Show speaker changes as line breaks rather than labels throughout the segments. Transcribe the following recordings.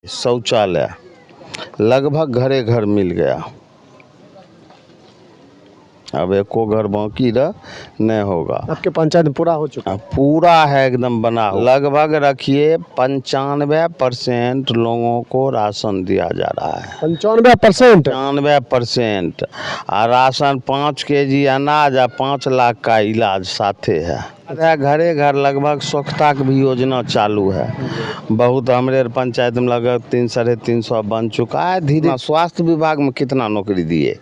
शौचालय लगभग घरे घर मिल गया। अब एको घर बाकी रह नहीं होगा।
आपके पंचायत में पूरा हो चुका?
पूरा है, एकदम बना हुआ। लगभग रखिए 95% लोगों को राशन दिया जा रहा है।
95%?
95%। और राशन 5 kg अनाज और 5 लाख का इलाज साथे है। घरे घर लगभग स्वच्छता की भी योजना चालू है। बहुत हमारे पंचायत में लगभग 300-350 बन चुका है। धीरे स्वास्थ्य विभाग में कितना नौकरी दिए,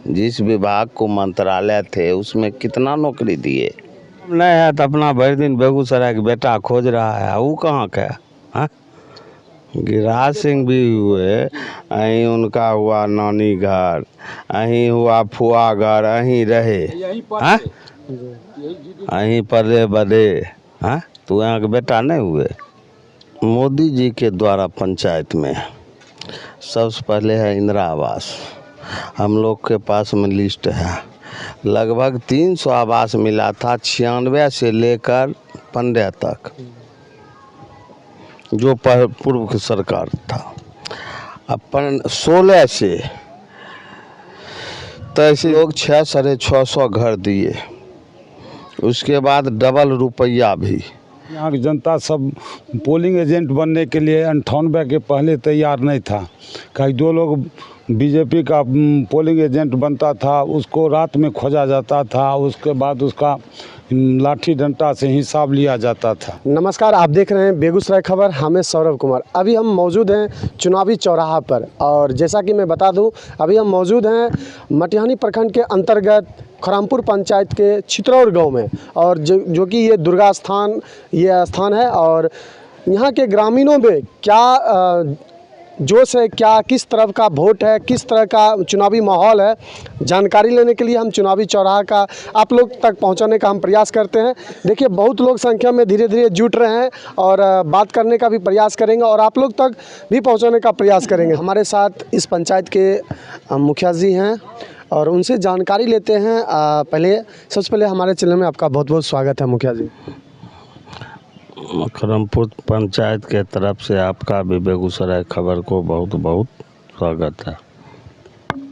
जिस विभाग को मंत्रालय थे उसमें कितना नौकरी दिए नहीं है। तो अपना भर दिन बेगूसराय के बेटा खोज रहा है, वो कहाँ का है? गिरिराज सिंह भी हुए, अहीं उनका हुआ नानी घर, अहीं हुआ फुआ घर, अहीं रहे अहीं पले बदे। तो यहाँ के बेटा नहीं हुए। मोदी जी के द्वारा पंचायत में सबसे पहले है इंदिरा आवास। हम लोग के पास में लिस्ट है, लगभग 300 आवास मिला था 96 से लेकर 15 तक, जो पूर्व की सरकार था। अपन 16 से तो ऐसे लोग 600-650 घर दिए। उसके बाद डबल रुपया भी।
यहाँ की जनता सब पोलिंग एजेंट बनने के लिए 98 के पहले तैयार नहीं था। कई 2 लोग बीजेपी का पोलिंग एजेंट बनता था, उसको रात में खोजा जाता था, उसके बाद उसका लाठी डंडा से हिसाब लिया जाता था।
नमस्कार, आप देख रहे हैं बेगूसराय खबर। हमें सौरभ कुमार। अभी हम मौजूद हैं चुनावी चौराहा पर, और जैसा कि मैं बता दूं, अभी हम मौजूद हैं मटिहानी प्रखंड के अंतर्गत खरामपुर पंचायत के चित्रौर गांव में, और जो कि ये दुर्गा स्थान ये स्थान है। और यहाँ के ग्रामीणों में क्या जोश है, क्या किस तरह का वोट है, किस तरह का चुनावी माहौल है, जानकारी लेने के लिए हम चुनावी चौराहा का आप लोग तक पहुंचाने का हम प्रयास करते हैं। देखिए, बहुत लोग संख्या में धीरे धीरे जुट रहे हैं और बात करने का भी प्रयास करेंगे और आप लोग तक भी पहुंचाने का प्रयास करेंगे। हमारे साथ इस पंचायत के मुखिया जी हैं और उनसे जानकारी लेते हैं। सबसे पहले हमारे चैनल में आपका बहुत बहुत स्वागत है मुखिया जी।
खरमपुर पंचायत के तरफ से आपका भी बेगूसराय खबर को बहुत बहुत स्वागत है।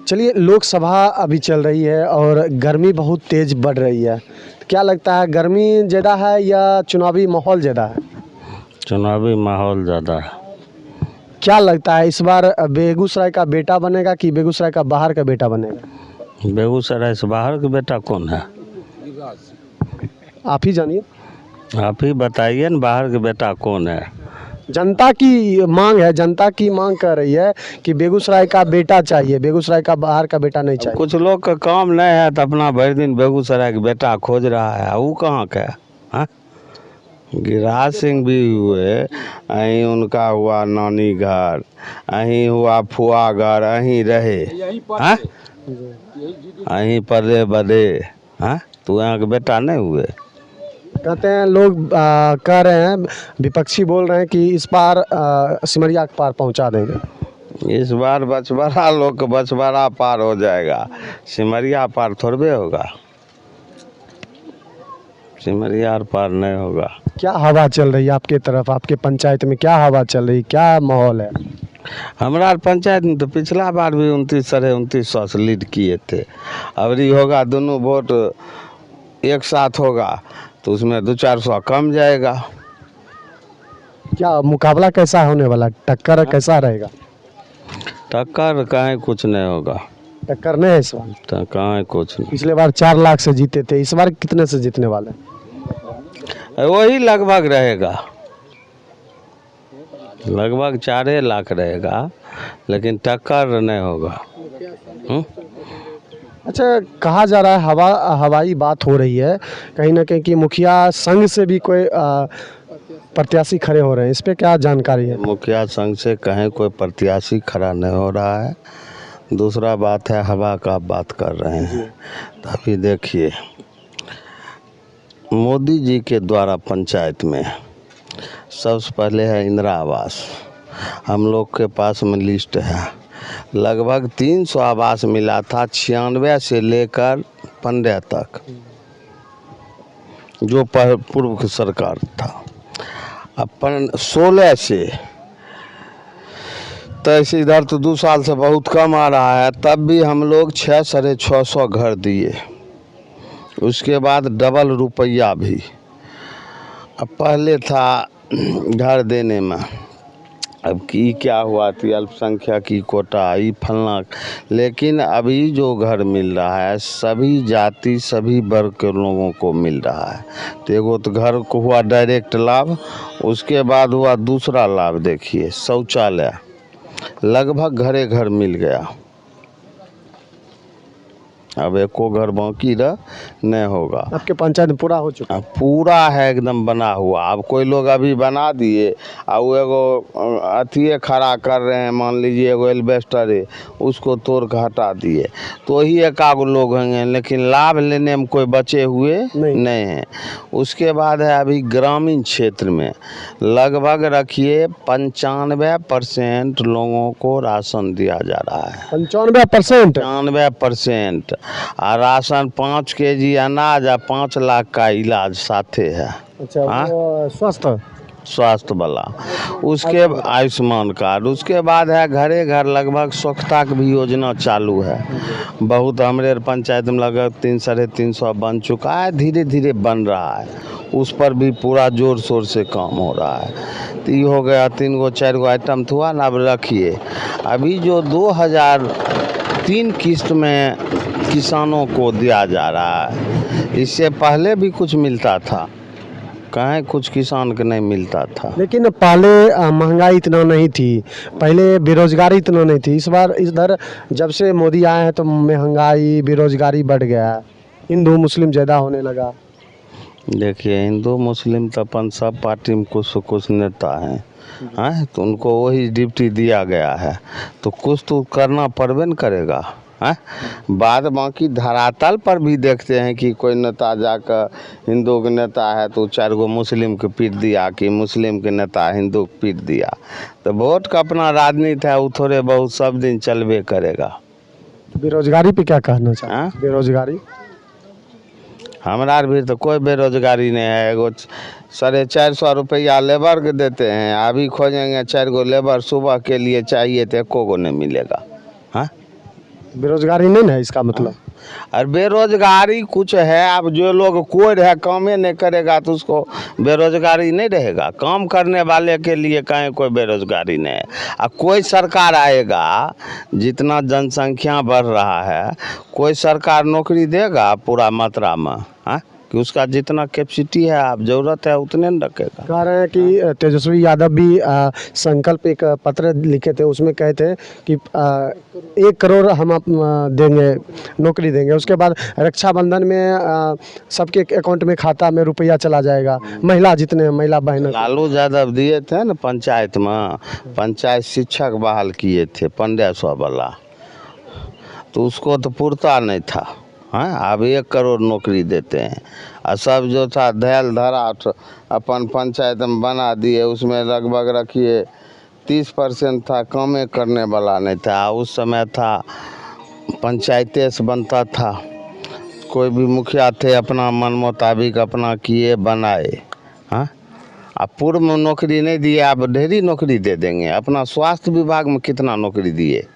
चलिए, लोकसभा अभी चल रही है और गर्मी बहुत तेज़ बढ़ रही है। क्या लगता है, गर्मी ज़्यादा है या चुनावी माहौल ज़्यादा है?
चुनावी माहौल ज़्यादा है।
क्या लगता है, इस बार बेगूसराय का बेटा बनेगा कि बेगूसराय का बाहर का बेटा बनेगा?
बेगूसराय से बाहर का बेटा कौन है?
आप ही जानिए,
आप ही बताइए न, बाहर के बेटा कौन है?
जनता की मांग है, जनता की मांग कर रही है कि बेगूसराय का बेटा चाहिए, बेगूसराय का बाहर का बेटा नहीं चाहिए।
कुछ लोग का काम नहीं है तो अपना भर दिन बेगूसराय के बेटा खोज रहा है, वो कहाँ का है? गिरिराज सिंह भी हुए, अहीं उनका हुआ नानी घर, अहीं हुआ फुआ घर, अहीं रहे अहीं पले बदे। तो यहाँ के बेटा नहीं हुए।
कहते हैं लोग, कह रहे हैं, विपक्षी बोल रहे हैं कि इस बार सिमरिया के पार पहुंचा देंगे।
इस बार बछवाड़ा लोग का बछवाड़ा पार हो जाएगा, सिमरिया पार थोड़े होगा। सिमरिया पार नहीं होगा।
क्या हवा चल रही है आपके तरफ, आपके पंचायत में क्या हवा चल रही, क्या माहौल है?
हमारा पंचायत में तो पिछला बार भी 2900 से लीड किए थे। अब ये होगा, दोनों वोट एक साथ होगा तो उसमें 200-400 कम जाएगा।
क्या मुकाबला कैसा होने वाला, टक्कर कैसा रहेगा?
टक्कर कहीं कुछ नहीं होगा।
टक्कर नहीं है इस बार?
तो कहीं कुछ नहीं।
पिछले बार 4 लाख से जीते थे, इस बार कितने से जीतने वाले?
वही लगभग रहेगा, लगभग 4 लाख रहेगा, लेकिन टक्कर नहीं होगा।
अच्छा, कहा जा रहा है, हवाई बात हो रही है कहीं ना कहीं कि मुखिया संघ से भी कोई प्रत्याशी खड़े हो रहे हैं, इस पे क्या जानकारी है?
मुखिया संघ से कहीं कोई प्रत्याशी खड़ा नहीं हो रहा है। दूसरा बात है, हवा का बात कर रहे हैं, तो अभी देखिए, मोदी जी के द्वारा पंचायत में सबसे पहले है इंदिरा आवास। हम लोग के पास में लिस्ट है, लगभग 300 आवास मिला था 96 से लेकर 15 तक, जो पूर्व की सरकार था। अपन 16 से तो ऐसे इधर तो 2 साल से बहुत कम आ रहा है, तब भी हम लोग 600-650 घर दिए, उसके बाद डबल रुपया भी। अब पहले था घर देने में, अब की क्या हुआ थी अल्पसंख्यक की कोटा ई फलना, लेकिन अभी जो घर मिल रहा है सभी जाति सभी वर्ग के लोगों को मिल रहा है। तो एगो तो घर को हुआ डायरेक्ट लाभ, उसके बाद हुआ दूसरा लाभ, देखिए शौचालय लगभग घरे घर मिल गया। अब एको घर बाकी रह नहीं होगा।
आपके पंचायत में पूरा हो चुका?
अब पूरा है एकदम बना हुआ। अब कोई लोग अभी बना दिए और वो एगो अथिए खड़ा कर रहे हैं, मान लीजिए एगो एल्बेस्टर है, उसको तोड़ के हटा दिए, तो ही एकाग लोग होंगे, लेकिन लाभ लेने में कोई बचे हुए नहीं हैं। उसके बाद है अभी ग्रामीण क्षेत्र में लगभग रखिए 95% लोगों को राशन दिया जा रहा है।
95%?
95%। और राशन 5 केजी अनाज और 5 लाख का इलाज साथे है।
अच्छा, वो
स्वास्थ्य वाला, उसके आयुष्मान कार्ड। उसके बाद है घरे घर लगभग स्वच्छता की भी योजना चालू है। बहुत हमारे पंचायत में लगभग 300-350 बन चुका है, धीरे धीरे बन रहा है, उस पर भी पूरा जोर शोर से काम हो रहा है। तो ये हो गया 3 गो 4 गो आइटम हुआ ना। अब रखिए अभी जो 2003 किस्त में किसानों को दिया जा रहा है, इससे पहले भी कुछ मिलता था, कहीं कुछ किसान को नहीं मिलता था।
लेकिन पहले महंगाई इतना नहीं थी, पहले बेरोजगारी इतना नहीं थी। इस बार इधर जब से मोदी आए हैं तो महंगाई बेरोजगारी बढ़ गया है, हिंदू मुस्लिम ज़्यादा होने लगा।
देखिए हिंदू मुस्लिम तो अपन सब पार्टी में कुछ नेता हैं, तो उनको वही ड्यूटी दिया गया है, तो कुछ तो करना पड़बे न करेगा। बाद बाकी धरातल पर भी देखते हैं कि कोई नेता जाकर हिंदू के नेता है तो 4 गो मुस्लिम के पीट दिया, कि मुस्लिम के नेता हिंदू के पीट दिया। तो वोट का अपना राजनीति है, वो थोड़े बहुत सब दिन चलबे करेगा।
बेरोजगारी पे क्या कहना चाहिए? बेरोजगारी
हमारा भी तो कोई बेरोजगारी नहीं है। एगो 450 रुपया लेबर के देते हैं, अभी खोजेंगे 4 गो लेबर सुबह के लिए चाहिए तो एको गो नहीं मिलेगा।
बेरोजगारी नहीं है इसका मतलब?
और बेरोजगारी कुछ है, अब जो लोग कोई रहे कामें नहीं करेगा तो उसको बेरोजगारी नहीं रहेगा। काम करने वाले के लिए कहीं कोई बेरोजगारी नहीं है। और कोई सरकार आएगा, जितना जनसंख्या बढ़ रहा है, कोई सरकार नौकरी देगा पूरा मात्रा में, कि उसका जितना कैपेसिटी है आप ज़रूरत है उतने न रखेगा।
कह रहे हैं कि तेजस्वी यादव भी संकल्प एक पत्र लिखे थे, उसमें कहे थे कि 1 करोड़ हम देंगे, नौकरी देंगे। उसके बाद रक्षाबंधन में सबके अकाउंट में खाता में रुपया चला जाएगा, महिला जितने महिला बहन।
लालू यादव दिए थे ना पंचायत में, पंचायत शिक्षक बहाल किए थे 1500 वाला, तो उसको तो पूर्ता नहीं था। अब 1 करोड़ नौकरी देते हैं, और सब जो था धैल धरा अपन पंचायत में बना दिए, उसमें लगभग रखिए 30% था कामें करने वाला नहीं था। उस समय था पंचायतें से बनता था, कोई भी मुखिया थे अपना मन मुताबिक अपना किए बनाए। अब पूर्व में नौकरी नहीं दिए, अब ढेरी नौकरी दे देंगे। अपना स्वास्थ्य विभाग में कितना नौकरी दिए,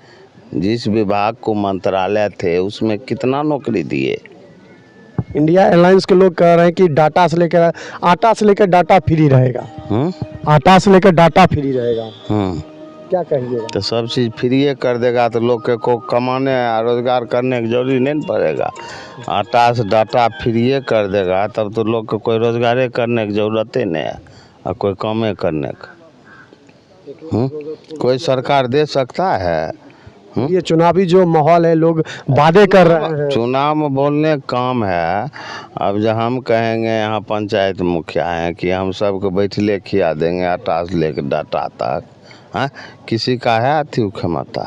जिस विभाग को मंत्रालय थे उसमें कितना नौकरी दिए।
इंडिया एयरलाइंस के लोग कह रहे हैं कि आटा से लेकर डाटा फ्री रहेगा। आटा से लेकर डाटा फ्री रहेगा। क्या कहिएगा?
तो सब चीज़ फ्री कर देगा तो लोग के को कमाने रोजगार करने की जरूरी नहीं पड़ेगा। आटा से डाटा फ्री कर देगा तब तो लोग को कोई रोजगार करने की जरूरत ही नहीं है, और कोई कामें करने का कोई सरकार दे सकता है।
ये चुनावी जो माहौल है, लोग वादे कर रहे हैं।
चुनाव में बोलने का काम है। अब जब हम कहेंगे यहाँ पंचायत मुखिया हैं कि हम सबको बैठले खिया देंगे आटा से लेकर डाटा तक, किसी का है अथी क्षमता?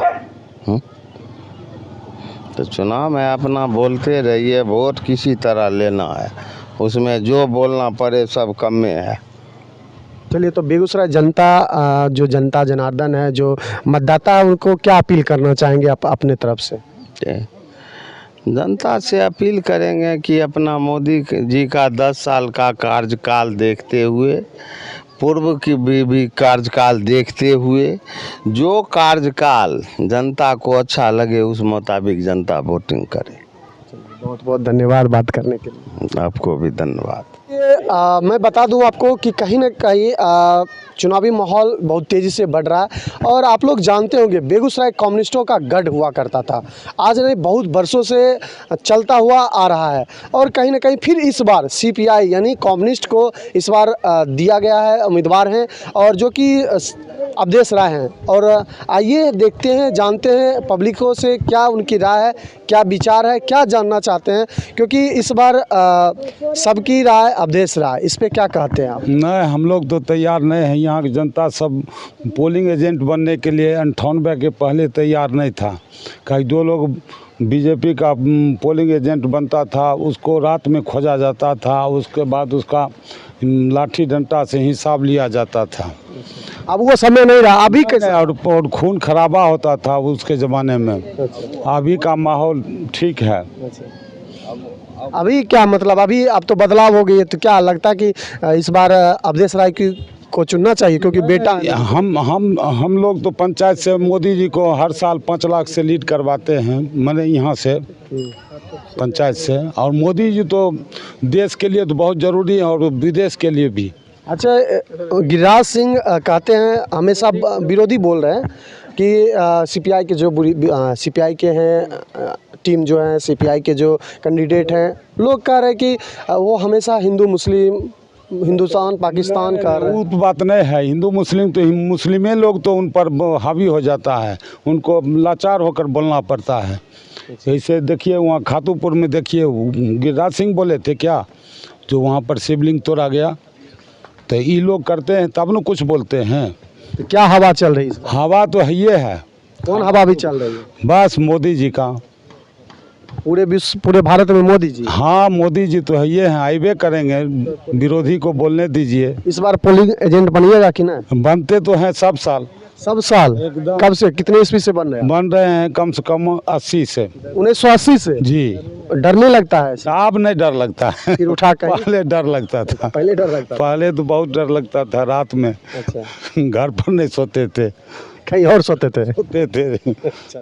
तो चुनाव में अपना बोलते रहिए, वोट किसी तरह लेना है, उसमें जो बोलना पड़े सब कम में है।
चलिए, तो बेगूसराय जनता जो जनता जनार्दन है, जो मतदाता है, उनको क्या अपील करना चाहेंगे अपने तरफ से?
जनता से अपील करेंगे कि अपना मोदी जी का 10 साल का कार्यकाल देखते हुए पूर्व की भी कार्यकाल देखते हुए जो कार्यकाल जनता को अच्छा लगे उस मुताबिक जनता वोटिंग करे।
बहुत बहुत धन्यवाद बात करने के लिए।
आपको भी धन्यवाद।
मैं बता दूं आपको कि कहीं ना कहीं चुनावी माहौल बहुत तेज़ी से बढ़ रहा है और आप लोग जानते होंगे बेगूसराय कम्युनिस्टों का गढ़ हुआ करता था, आज नहीं बहुत बरसों से चलता हुआ आ रहा है और कहीं ना कहीं फिर इस बार सीपीआई यानी कम्युनिस्ट को इस बार दिया गया है, उम्मीदवार हैं और जो कि अवधेश राय हैं। और आइए देखते हैं, जानते हैं पब्लिकों से क्या उनकी राय है, क्या विचार है, क्या जानना चाहते हैं, क्योंकि इस बार सबकी राय अवधेश राय, इस पे क्या कहते हैं आप?
नहीं, हम लोग तो तैयार नहीं हैं। यहाँ की जनता सब पोलिंग एजेंट बनने के लिए 98 के पहले तैयार नहीं था। कई दो लोग बीजेपी का पोलिंग एजेंट बनता था, उसको रात में खोजा जाता था, उसके बाद उसका लाठी डंडा से हिसाब लिया जाता था।
अब वो समय नहीं रहा, अभी कैसे?
और खून खराबा होता था उसके ज़माने में। अभी का माहौल ठीक है।
अभी क्या मतलब, अभी अब तो बदलाव हो गई है, तो क्या लगता है कि इस बार अवधेश राय को चुनना चाहिए क्योंकि बेटा है?
हम लोग तो पंचायत से मोदी जी को हर साल 5 लाख से लीड करवाते हैं, मैंने यहाँ से पंचायत से। और मोदी जी तो देश के लिए तो बहुत ज़रूरी है और विदेश के लिए भी।
अच्छा, गिरिराज सिंह कहते हैं, हमेशा विरोधी बोल रहे हैं कि सीपीआई के जो सीपीआई के हैं टीम जो है, सीपीआई के जो कैंडिडेट हैं, लोग कह रहे हैं कि वो हमेशा हिंदू मुस्लिम, हिंदुस्तान पाकिस्तान का।
वो तो बात नहीं है। हिंदू मुस्लिम तो मुस्लिमें लोग तो उन पर हावी हो जाता है, उनको लाचार होकर बोलना पड़ता है। जैसे देखिए वहाँ खातूपुर में देखिए गिरिराज सिंह बोले थे क्या, जो वहाँ पर शिवलिंग तोड़ा गया, तो ये लोग करते हैं तब न कुछ बोलते हैं।
तो क्या हवा चल रही है?
हवा तो है ये है।
कौन हवा भी चल रही है?
बस मोदी जी का।
पूरे विश्व, पूरे भारत में मोदी जी।
हाँ, मोदी जी तो है ये हैं, आइबे करेंगे, विरोधी को बोलने दीजिए।
इस बार पोलिंग एजेंट बनिएगा कि ना?
बनते तो हैं सब साल।
सब साल?
एकदम।
कब से, कितने ईस्वी से बन रहे हैं?
बन रहे हैं कम से कम 80 से।
1980 से?
जी।
डर नहीं लगता है?
अब नहीं डर लगता है।
फिर उठा कर
पहले डर लगता था।
पहले डर लगता था?
पहले तो बहुत डर लगता था, रात में
अच्छा।
घर पर नहीं सोते थे,
कहीं और सोते थे?
सोते थे।